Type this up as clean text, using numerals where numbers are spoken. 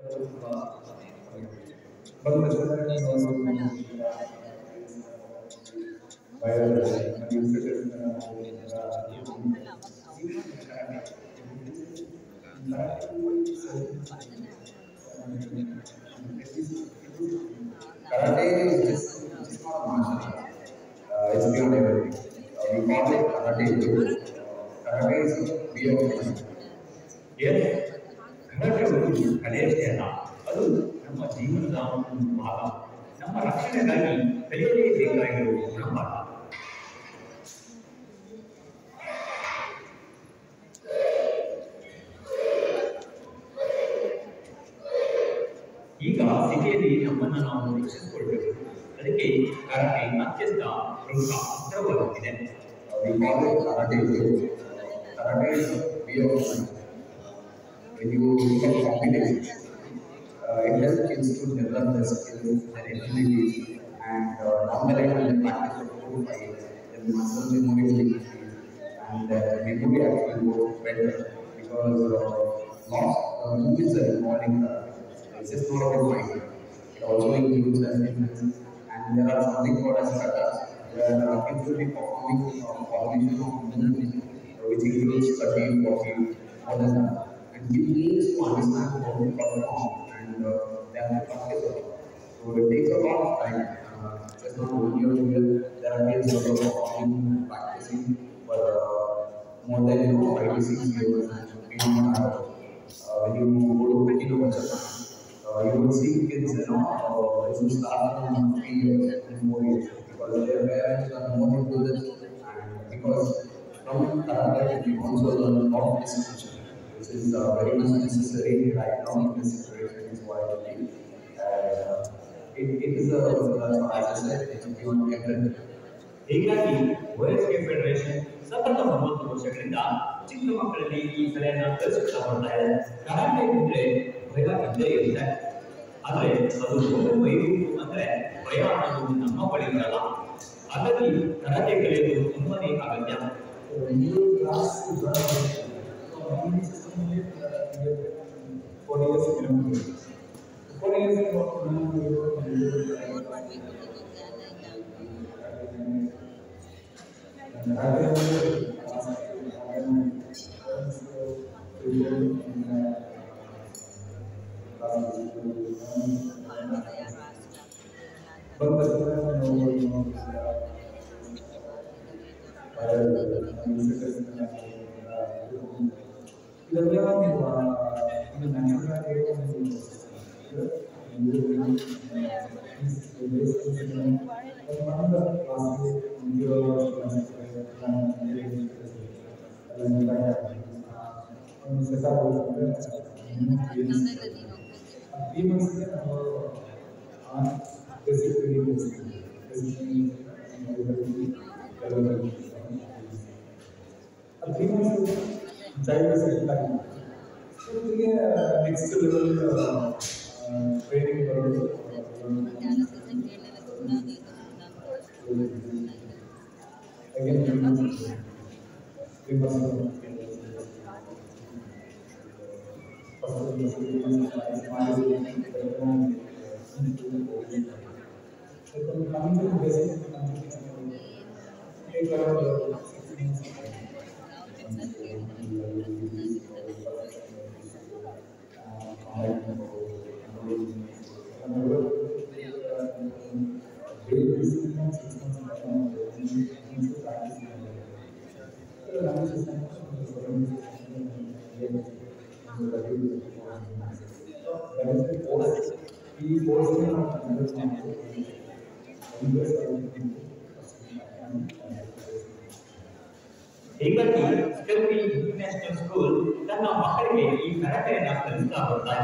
Karate is just not a martial art. It's beyond everything. We call it karate. Karate is a way of life. Yes karate ಒಂದು ಕಲೆಯಷ್ಟೇ ಅಲ್ಲ, ಅದು ನಮ್ಮ ಜೀವನದ ಒಂದು ಭಾಗ. ನಮ್ಮ ರಕ್ಷಣೆಗಾಗಿ ಕಲಿಯಲೇಬೇಕಾಗಿರುವ ಗುಣಪಾಠ. ಈಗ ಸ್ಥಿತಿಯಲ್ಲಿ ನಮ್ಮನ್ನು ನಾವು ರಕ್ಷಿಸಿಕೊಳ್ಬೇಕು. ಅದಕ್ಕೆ ಕರಾಟೆ ಅತ್ಯಂತ ಪ್ರಮುಖ ಅಸ್ತ್ರವಾಗಿದೆ. We call it karate. Karate is a way of life. When you become competent, it helps kids to develop their skills, their abilities, and down the line when they practice for 4 to 5 years, their muscle memory will increase and their memory actually goes better because lots of movements are involved in it's just not about mind. It also includes elements and there are something called as katas where kids will be performing combination of movements which includes 30, 40, more than that. And it needs to understand how to perform and they have to practice a lot. So it takes a lot of time. Just not only on the there are kids who are performing, practicing for more than 5 to 6 years beyond that. When you go to Peking or Japan, you will see kids, who start from 3 years and 4 years because their parents are more into this and because from karate we also learn a lot of discipline. Which is very much necessary right now in this situation is why I think it is as I said, it's beyond everything. ಹೀಗಾಗಿ ವಯಸ್ಸಿಗೆ federation ಸತತ 30 ವರ್ಷಗಳಿಂದ ಚಿಕ್ಕ ಮಕ್ಕಳಲ್ಲಿ ಈ ಕಲೆಯನ್ನು ಕಲಿಸುತ್ತಾ ಬರ್ತಾ ಇದೆ. ಕರಾಟೆ ಅಂದ್ರೆ ಭಯ ಇದ್ದೇ ಇರುತ್ತೆ, ಆದರೆ ಅದು ಒಮ್ಮೆ ಅಂದ್ರೆ ಭಯ ಅನ್ನೋದು ನಮ್ಮ ಬಳಿ ಇರಲ್ಲ. ಹಾಗಾಗಿ ಕರಾಟೆ ಕಲಿಯೋದು ತುಂಬಾನೇ ಅಗತ್ಯ. next level training again we must ಹೀಗಾಗಿ ಸ್ಟೆಪಿ ಇಂಟರ್ನ್ಯಾಷನಲ್ ಸ್ಕೂಲ್ ತನ್ನ ಮಕ್ಕಳಿಗೆ ಈ ಕರಾಟೆಯನ್ನು ಕಲಿಸ್ತಾ ಬರ್ತಾ ಇದೆ.